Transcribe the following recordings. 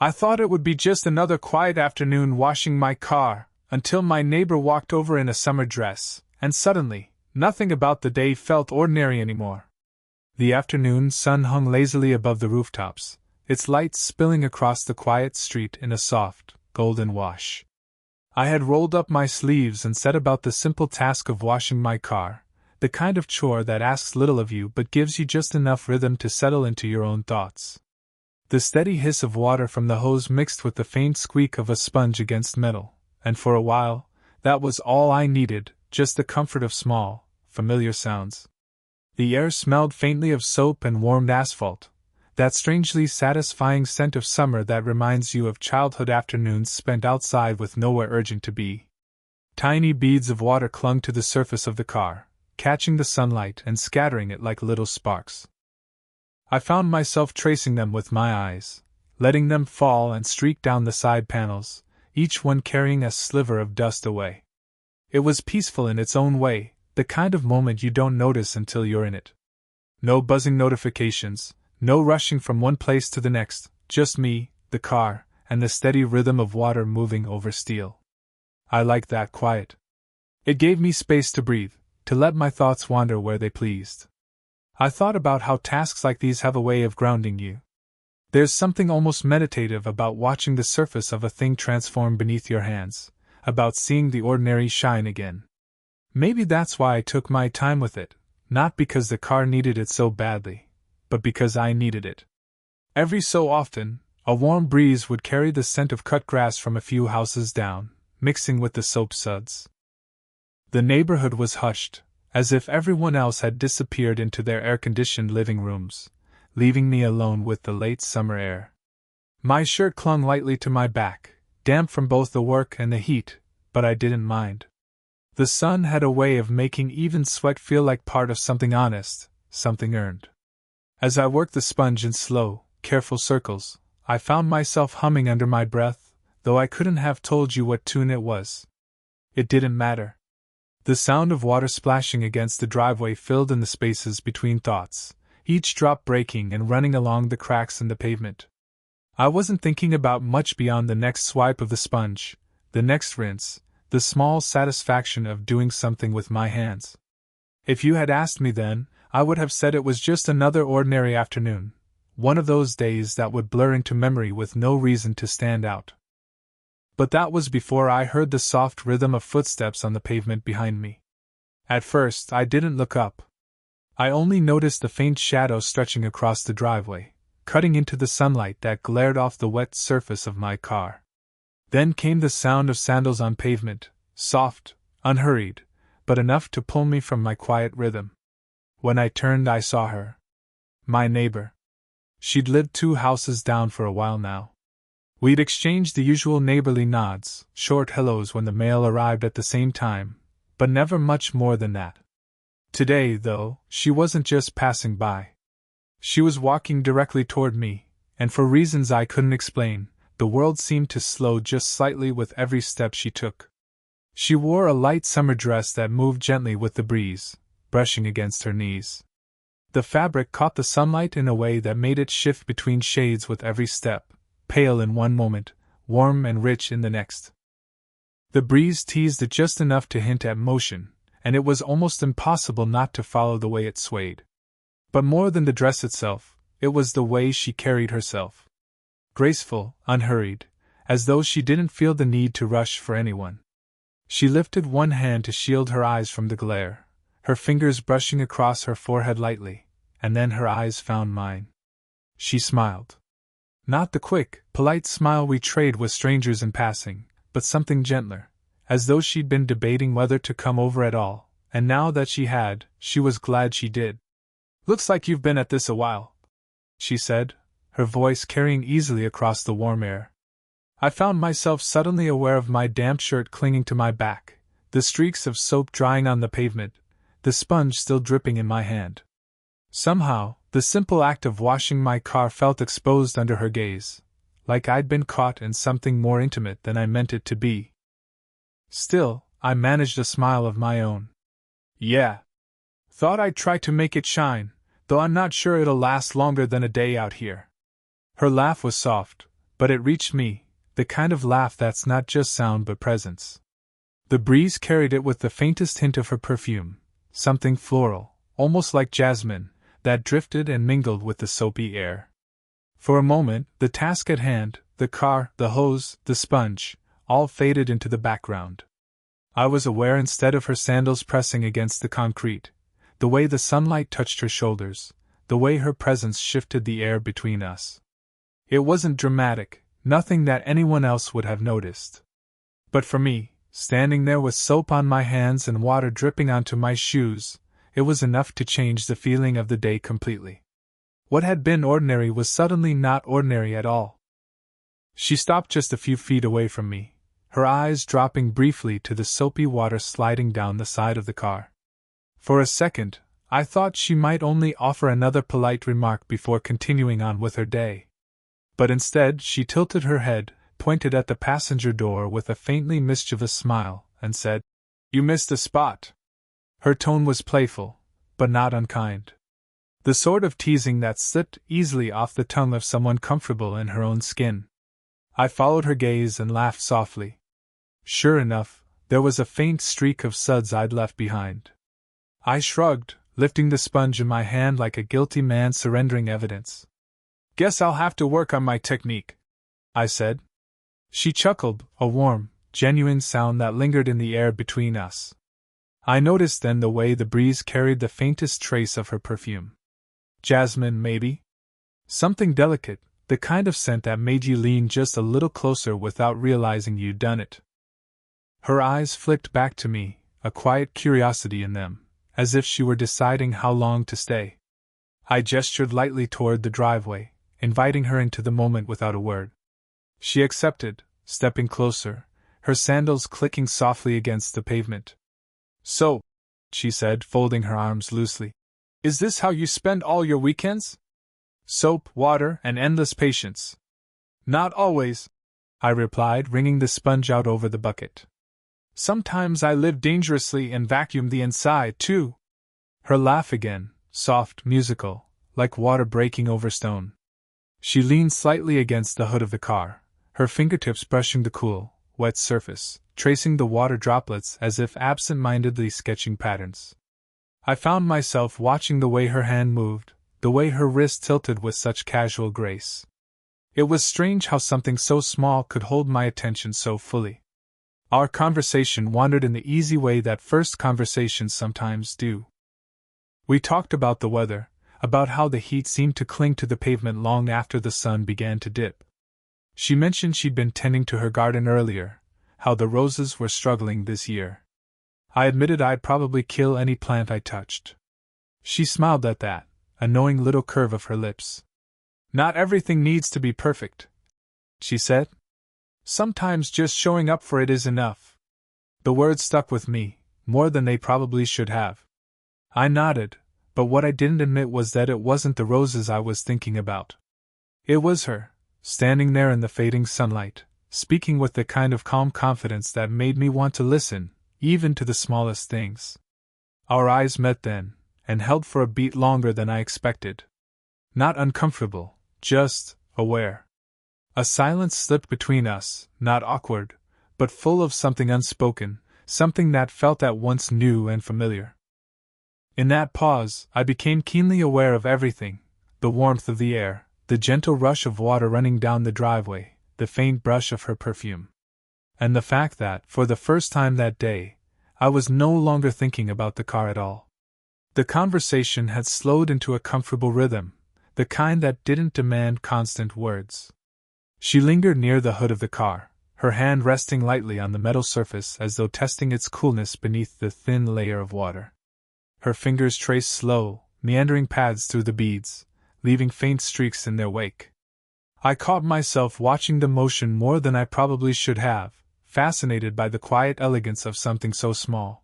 I thought it would be just another quiet afternoon washing my car, until my neighbor walked over in a summer dress, and suddenly, nothing about the day felt ordinary anymore. The afternoon sun hung lazily above the rooftops, its light spilling across the quiet street in a soft, golden wash. I had rolled up my sleeves and set about the simple task of washing my car, the kind of chore that asks little of you but gives you just enough rhythm to settle into your own thoughts. The steady hiss of water from the hose mixed with the faint squeak of a sponge against metal, and for a while, that was all I needed, just the comfort of small, familiar sounds. The air smelled faintly of soap and warmed asphalt, that strangely satisfying scent of summer that reminds you of childhood afternoons spent outside with nowhere urgent to be. Tiny beads of water clung to the surface of the car, catching the sunlight and scattering it like little sparks. I found myself tracing them with my eyes, letting them fall and streak down the side panels, each one carrying a sliver of dust away. It was peaceful in its own way, the kind of moment you don't notice until you're in it. No buzzing notifications, no rushing from one place to the next, just me, the car, and the steady rhythm of water moving over steel. I liked that quiet. It gave me space to breathe, to let my thoughts wander where they pleased. I thought about how tasks like these have a way of grounding you. There's something almost meditative about watching the surface of a thing transform beneath your hands, about seeing the ordinary shine again. Maybe that's why I took my time with it, not because the car needed it so badly, but because I needed it. Every so often, a warm breeze would carry the scent of cut grass from a few houses down, mixing with the soap suds. The neighborhood was hushed, as if everyone else had disappeared into their air-conditioned living rooms, leaving me alone with the late summer air. My shirt clung lightly to my back, damp from both the work and the heat, but I didn't mind. The sun had a way of making even sweat feel like part of something honest, something earned. As I worked the sponge in slow, careful circles, I found myself humming under my breath, though I couldn't have told you what tune it was. It didn't matter. The sound of water splashing against the driveway filled in the spaces between thoughts, each drop breaking and running along the cracks in the pavement. I wasn't thinking about much beyond the next swipe of the sponge, the next rinse, the small satisfaction of doing something with my hands. If you had asked me then, I would have said it was just another ordinary afternoon, one of those days that would blur into memory with no reason to stand out. But that was before I heard the soft rhythm of footsteps on the pavement behind me. At first, I didn't look up. I only noticed the faint shadow stretching across the driveway, cutting into the sunlight that glared off the wet surface of my car. Then came the sound of sandals on pavement, soft, unhurried, but enough to pull me from my quiet rhythm. When I turned, I saw her. My neighbor. She'd lived 2 houses down for a while now. We'd exchanged the usual neighborly nods, short hellos when the mail arrived at the same time, but never much more than that. Today, though, she wasn't just passing by. She was walking directly toward me, and for reasons I couldn't explain, the world seemed to slow just slightly with every step she took. She wore a light summer dress that moved gently with the breeze, brushing against her knees. The fabric caught the sunlight in a way that made it shift between shades with every step, pale in one moment, warm and rich in the next. The breeze teased it just enough to hint at motion, and it was almost impossible not to follow the way it swayed. But more than the dress itself, it was the way she carried herself. Graceful, unhurried, as though she didn't feel the need to rush for anyone. She lifted one hand to shield her eyes from the glare, her fingers brushing across her forehead lightly, and then her eyes found mine. She smiled. Not the quick, polite smile we trade with strangers in passing, but something gentler, as though she'd been debating whether to come over at all, and now that she had, she was glad she did. "Looks like you've been at this a while," she said, her voice carrying easily across the warm air. I found myself suddenly aware of my damp shirt clinging to my back, the streaks of soap drying on the pavement, the sponge still dripping in my hand. Somehow, the simple act of washing my car felt exposed under her gaze, like I'd been caught in something more intimate than I meant it to be. Still, I managed a smile of my own. "Yeah. Thought I'd try to make it shine, though I'm not sure it'll last longer than a day out here." Her laugh was soft, But it reached me, the kind of laugh that's not just sound but presence. The breeze carried it with the faintest hint of her perfume, something floral, almost like jasmine, that drifted and mingled with the soapy air. For a moment, the task at hand, the car, the hose, the sponge, all faded into the background. I was aware instead of her sandals pressing against the concrete, the way the sunlight touched her shoulders, the way her presence shifted the air between us. It wasn't dramatic, nothing that anyone else would have noticed. But for me, standing there with soap on my hands and water dripping onto my shoes, it was enough to change the feeling of the day completely. What had been ordinary was suddenly not ordinary at all. She stopped just a few feet away from me, her eyes dropping briefly to the soapy water sliding down the side of the car. For a second, I thought she might only offer another polite remark before continuing on with her day. But instead, she tilted her head, pointed at the passenger door with a faintly mischievous smile, and said, "You missed a spot." Her tone was playful, but not unkind. The sort of teasing that slipped easily off the tongue of someone comfortable in her own skin. I followed her gaze and laughed softly. Sure enough, there was a faint streak of suds I'd left behind. I shrugged, lifting the sponge in my hand like a guilty man surrendering evidence. "Guess I'll have to work on my technique," I said. She chuckled, a warm, genuine sound that lingered in the air between us. I noticed then the way the breeze carried the faintest trace of her perfume. Jasmine, maybe? Something delicate, the kind of scent that made you lean just a little closer without realizing you'd done it. Her eyes flicked back to me, a quiet curiosity in them, as if she were deciding how long to stay. I gestured lightly toward the driveway, inviting her into the moment without a word. She accepted, stepping closer, her sandals clicking softly against the pavement. "So," she said, folding her arms loosely, "is this how you spend all your weekends? Soap, water, and endless patience." "Not always," I replied, wringing the sponge out over the bucket. "Sometimes I live dangerously and vacuum the inside, too." Her laugh again, soft, musical, like water breaking over stone. She leaned slightly against the hood of the car, her fingertips brushing the cool, wet surface, tracing the water droplets as if absent-mindedly sketching patterns. I found myself watching the way her hand moved, the way her wrist tilted with such casual grace. It was strange how something so small could hold my attention so fully. Our conversation wandered in the easy way that first conversations sometimes do. We talked about the weather, about how the heat seemed to cling to the pavement long after the sun began to dip. She mentioned she'd been tending to her garden earlier, how the roses were struggling this year. I admitted I'd probably kill any plant I touched. She smiled at that, a knowing little curve of her lips. "Not everything needs to be perfect," she said. "Sometimes just showing up for it is enough." The words stuck with me, more than they probably should have. I nodded, but what I didn't admit was that it wasn't the roses I was thinking about. It was her, standing there in the fading sunlight, speaking with the kind of calm confidence that made me want to listen, even to the smallest things. Our eyes met then, and held for a beat longer than I expected. Not uncomfortable, just aware. A silence slipped between us, not awkward, but full of something unspoken, something that felt at once new and familiar. In that pause, I became keenly aware of everything: the warmth of the air, the gentle rush of water running down the driveway, the faint brush of her perfume. And the fact that, for the first time that day, I was no longer thinking about the car at all. The conversation had slowed into a comfortable rhythm, the kind that didn't demand constant words. She lingered near the hood of the car, her hand resting lightly on the metal surface as though testing its coolness beneath the thin layer of water. Her fingers traced slow, meandering paths through the beads, leaving faint streaks in their wake. I caught myself watching the motion more than I probably should have, fascinated by the quiet elegance of something so small.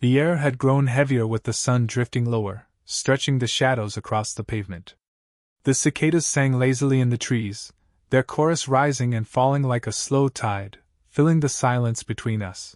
The air had grown heavier with the sun drifting lower, stretching the shadows across the pavement. The cicadas sang lazily in the trees, their chorus rising and falling like a slow tide, filling the silence between us.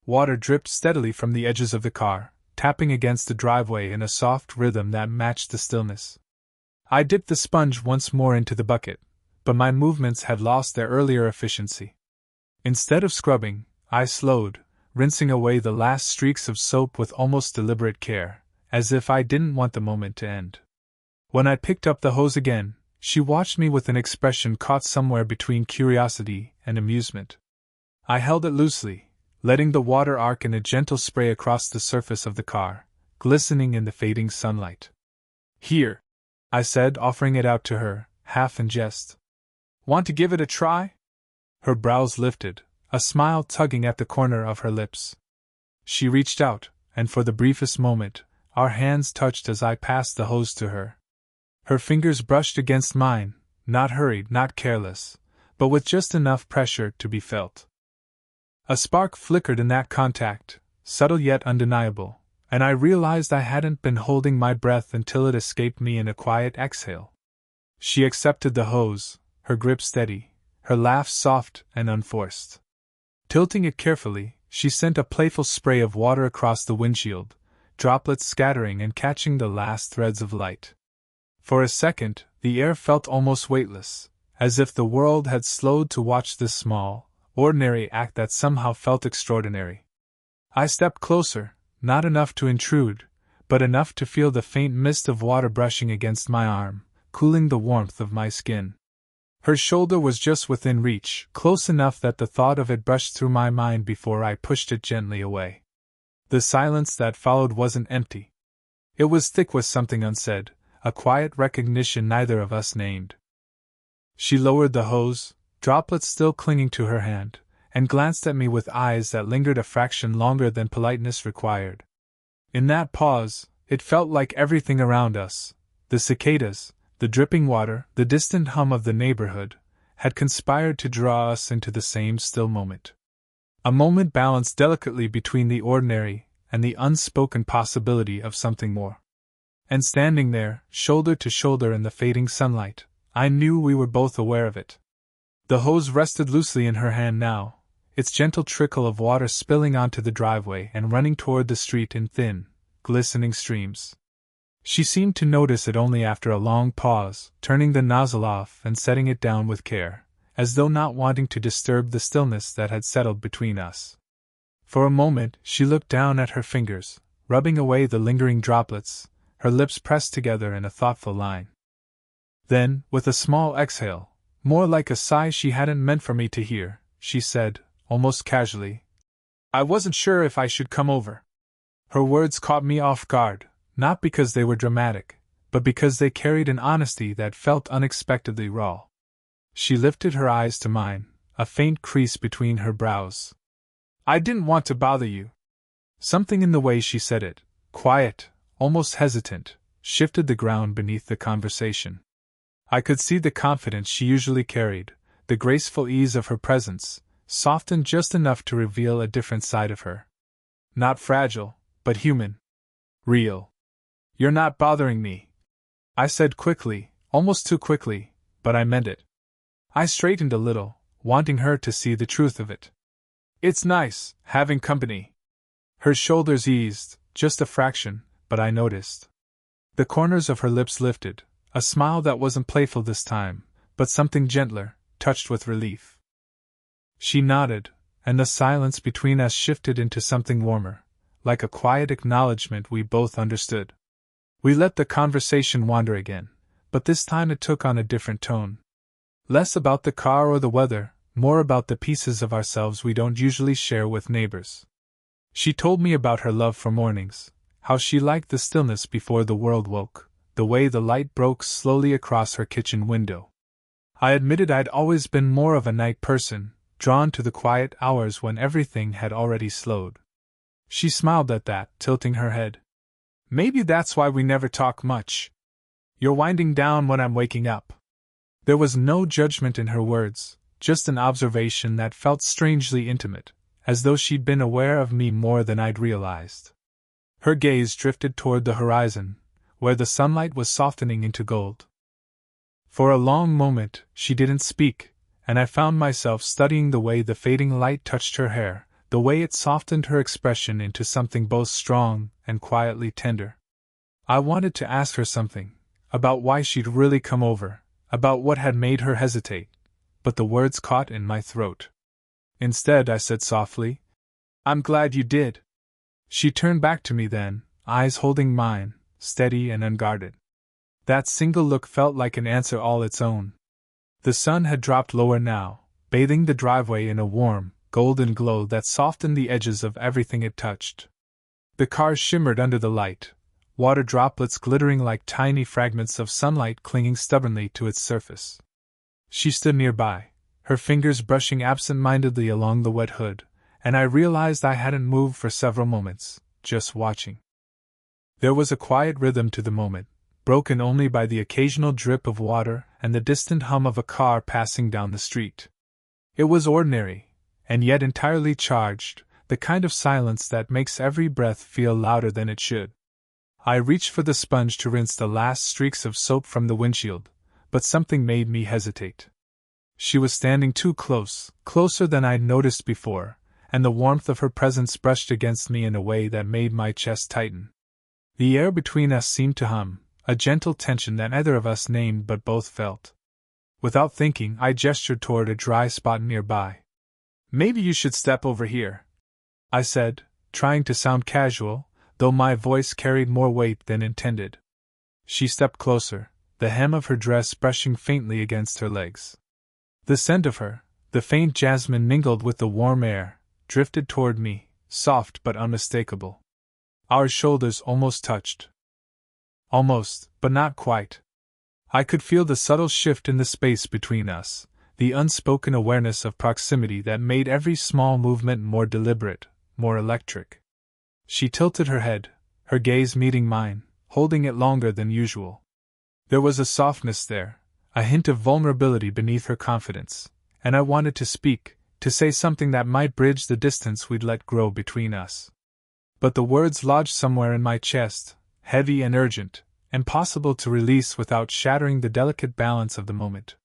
Water dripped steadily from the edges of the car, tapping against the driveway in a soft rhythm that matched the stillness. I dipped the sponge once more into the bucket, but my movements had lost their earlier efficiency. Instead of scrubbing, I slowed, rinsing away the last streaks of soap with almost deliberate care, as if I didn't want the moment to end. When I picked up the hose again, she watched me with an expression caught somewhere between curiosity and amusement. I held it loosely, letting the water arc in a gentle spray across the surface of the car, glistening in the fading sunlight. "Here," I said, offering it out to her, half in jest. "Want to give it a try?" Her brows lifted, a smile tugging at the corner of her lips. She reached out, and for the briefest moment, our hands touched as I passed the hose to her. Her fingers brushed against mine, not hurried, not careless, but with just enough pressure to be felt. A spark flickered in that contact, subtle yet undeniable, and I realized I hadn't been holding my breath until it escaped me in a quiet exhale. She accepted the hose, her grip steady, her laugh soft and unforced. Tilting it carefully, she sent a playful spray of water across the windshield, droplets scattering and catching the last threads of light. For a second, the air felt almost weightless, as if the world had slowed to watch this small, ordinary act that somehow felt extraordinary. I stepped closer, not enough to intrude, but enough to feel the faint mist of water brushing against my arm, cooling the warmth of my skin. Her shoulder was just within reach, close enough that the thought of it brushed through my mind before I pushed it gently away. The silence that followed wasn't empty. It was thick with something unsaid, a quiet recognition neither of us named. She lowered the hose, droplets still clinging to her hand, and glanced at me with eyes that lingered a fraction longer than politeness required. In that pause, it felt like everything around us, the cicadas, the dripping water, the distant hum of the neighborhood, had conspired to draw us into the same still moment. A moment balanced delicately between the ordinary and the unspoken possibility of something more. And standing there, shoulder to shoulder in the fading sunlight, I knew we were both aware of it. The hose rested loosely in her hand now, its gentle trickle of water spilling onto the driveway and running toward the street in thin, glistening streams. She seemed to notice it only after a long pause, turning the nozzle off and setting it down with care, as though not wanting to disturb the stillness that had settled between us. For a moment, she looked down at her fingers, rubbing away the lingering droplets, her lips pressed together in a thoughtful line. Then, with a small exhale, more like a sigh she hadn't meant for me to hear, she said, almost casually, "I wasn't sure if I should come over." Her words caught me off guard, not because they were dramatic, but because they carried an honesty that felt unexpectedly raw. She lifted her eyes to mine, a faint crease between her brows. "I didn't want to bother you." Something in the way she said it, quiet, almost hesitant, shifted the ground beneath the conversation. I could see the confidence she usually carried, the graceful ease of her presence, softened just enough to reveal a different side of her. Not fragile, but human. Real. "You're not bothering me," I said quickly, almost too quickly, but I meant it. I straightened a little, wanting her to see the truth of it. "It's nice, having company." Her shoulders eased, just a fraction, but I noticed. The corners of her lips lifted, a smile that wasn't playful this time, but something gentler, touched with relief. She nodded, and the silence between us shifted into something warmer, like a quiet acknowledgement we both understood. We let the conversation wander again, but this time it took on a different tone. Less about the car or the weather, more about the pieces of ourselves we don't usually share with neighbors. She told me about her love for mornings, how she liked the stillness before the world woke, the way the light broke slowly across her kitchen window. I admitted I'd always been more of a night person, drawn to the quiet hours when everything had already slowed. She smiled at that, tilting her head. "Maybe that's why we never talk much. You're winding down when I'm waking up." There was no judgment in her words, just an observation that felt strangely intimate, as though she'd been aware of me more than I'd realized. Her gaze drifted toward the horizon, where the sunlight was softening into gold. For a long moment, she didn't speak, and I found myself studying the way the fading light touched her hair, the way it softened her expression into something both strong and quietly tender. I wanted to ask her something, about why she'd really come over, about what had made her hesitate, but the words caught in my throat. Instead, I said softly, "I'm glad you did." She turned back to me then, eyes holding mine, steady and unguarded. That single look felt like an answer all its own. The sun had dropped lower now, bathing the driveway in a warm, golden glow that softened the edges of everything it touched. The cars shimmered under the light, water droplets glittering like tiny fragments of sunlight clinging stubbornly to its surface. She stood nearby, her fingers brushing absent-mindedly along the wet hood, and I realized I hadn't moved for several moments, just watching. There was a quiet rhythm to the moment, broken only by the occasional drip of water and the distant hum of a car passing down the street. It was ordinary, and yet entirely charged, the kind of silence that makes every breath feel louder than it should. I reached for the sponge to rinse the last streaks of soap from the windshield, but something made me hesitate. She was standing too close, closer than I'd noticed before, and the warmth of her presence brushed against me in a way that made my chest tighten. The air between us seemed to hum, a gentle tension that neither of us named but both felt. Without thinking, I gestured toward a dry spot nearby. "Maybe you should step over here," I said, trying to sound casual, though my voice carried more weight than intended. She stepped closer, the hem of her dress brushing faintly against her legs. The scent of her, the faint jasmine mingled with the warm air, drifted toward me, soft but unmistakable. Our shoulders almost touched. Almost, but not quite. I could feel the subtle shift in the space between us, the unspoken awareness of proximity that made every small movement more deliberate, more electric. She tilted her head, her gaze meeting mine, holding it longer than usual. There was a softness there, a hint of vulnerability beneath her confidence, and I wanted to speak, to say something that might bridge the distance we'd let grow between us. But the words lodged somewhere in my chest, heavy and urgent, impossible to release without shattering the delicate balance of the moment.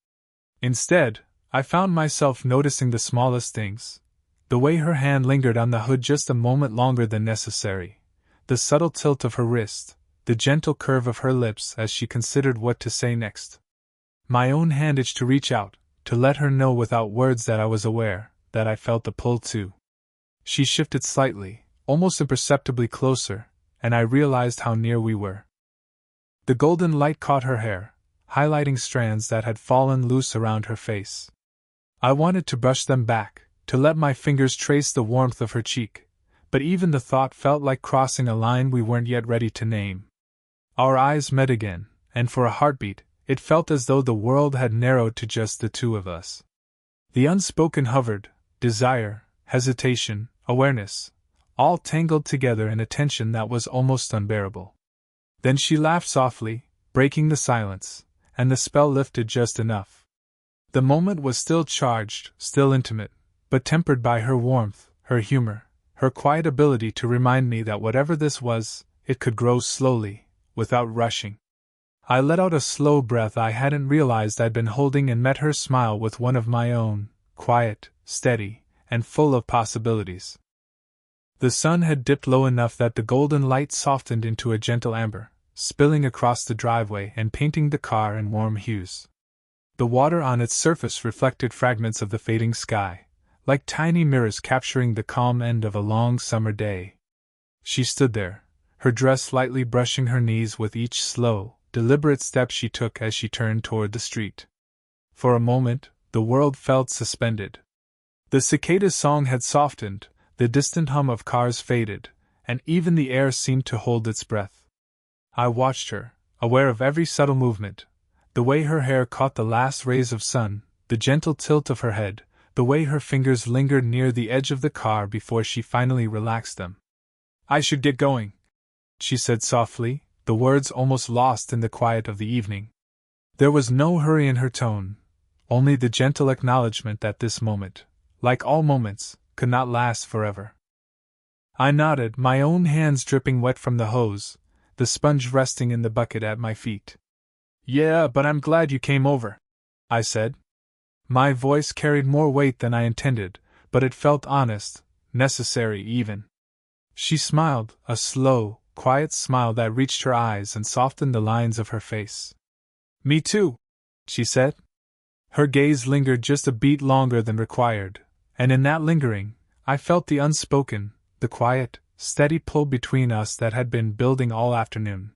Instead, I found myself noticing the smallest things. The way her hand lingered on the hood just a moment longer than necessary, the subtle tilt of her wrist, the gentle curve of her lips as she considered what to say next. My own hand itched to reach out, to let her know without words that I was aware, that I felt the pull too. She shifted slightly, almost imperceptibly closer, and I realized how near we were. The golden light caught her hair, highlighting strands that had fallen loose around her face. I wanted to brush them back, to let my fingers trace the warmth of her cheek, but even the thought felt like crossing a line we weren't yet ready to name. Our eyes met again, and for a heartbeat, it felt as though the world had narrowed to just the two of us. The unspoken hovered, desire, hesitation, awareness, all tangled together in a tension that was almost unbearable. Then she laughed softly, breaking the silence, and the spell lifted just enough. The moment was still charged, still intimate, but tempered by her warmth, her humor, her quiet ability to remind me that whatever this was, it could grow slowly, without rushing. I let out a slow breath I hadn't realized I'd been holding and met her smile with one of my own, quiet, steady, and full of possibilities. The sun had dipped low enough that the golden light softened into a gentle amber, spilling across the driveway and painting the car in warm hues. The water on its surface reflected fragments of the fading sky, like tiny mirrors capturing the calm end of a long summer day. She stood there, her dress lightly brushing her knees with each slow, deliberate step she took as she turned toward the street. For a moment, the world felt suspended. The cicada's song had softened, the distant hum of cars faded, and even the air seemed to hold its breath. I watched her, aware of every subtle movement, the way her hair caught the last rays of sun, the gentle tilt of her head, the way her fingers lingered near the edge of the car before she finally relaxed them. "I should get going," she said softly, the words almost lost in the quiet of the evening. There was no hurry in her tone, only the gentle acknowledgement that this moment, like all moments, could not last forever. I nodded, my own hands dripping wet from the hose, the sponge resting in the bucket at my feet. "Yeah, but I'm glad you came over," I said. My voice carried more weight than I intended, but it felt honest, necessary even. She smiled, a slow, quiet smile that reached her eyes and softened the lines of her face. "Me too," she said. Her gaze lingered just a beat longer than required, and in that lingering, I felt the unspoken, the quiet, steady pull between us that had been building all afternoon.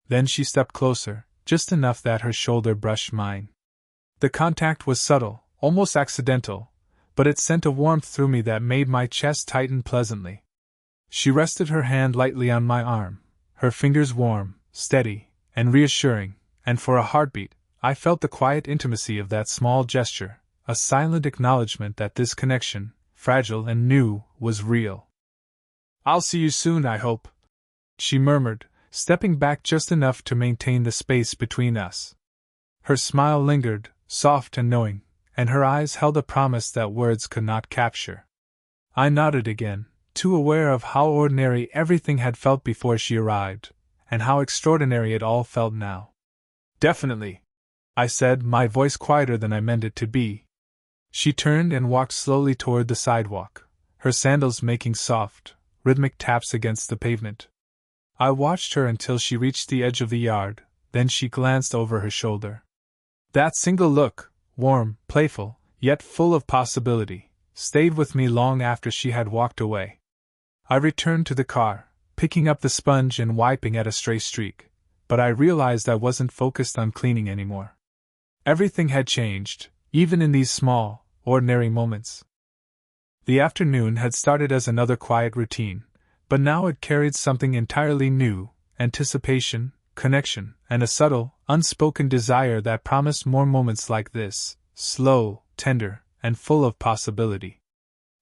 Then she stepped closer, just enough that her shoulder brushed mine. The contact was subtle, almost accidental, but it sent a warmth through me that made my chest tighten pleasantly. She rested her hand lightly on my arm, her fingers warm, steady, and reassuring, and for a heartbeat, I felt the quiet intimacy of that small gesture, a silent acknowledgement that this connection, fragile and new, was real. "I'll see you soon, I hope," she murmured, stepping back just enough to maintain the space between us. Her smile lingered, soft and knowing, and her eyes held a promise that words could not capture. I nodded again, too aware of how ordinary everything had felt before she arrived, and how extraordinary it all felt now. "Definitely," I said, my voice quieter than I meant it to be. She turned and walked slowly toward the sidewalk, her sandals making soft, rhythmic taps against the pavement. I watched her until she reached the edge of the yard, then she glanced over her shoulder. That single look, warm, playful, yet full of possibility, stayed with me long after she had walked away. I returned to the car, picking up the sponge and wiping at a stray streak, but I realized I wasn't focused on cleaning anymore. Everything had changed, even in these small, ordinary moments. The afternoon had started as another quiet routine, but now it carried something entirely new: anticipation, connection, and a subtle, unspoken desire that promised more moments like this, slow, tender, and full of possibility.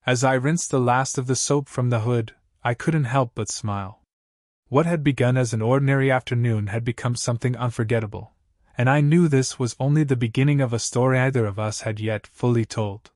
As I rinsed the last of the soap from the hood, I couldn't help but smile. What had begun as an ordinary afternoon had become something unforgettable, and I knew this was only the beginning of a story neither of us had yet fully told.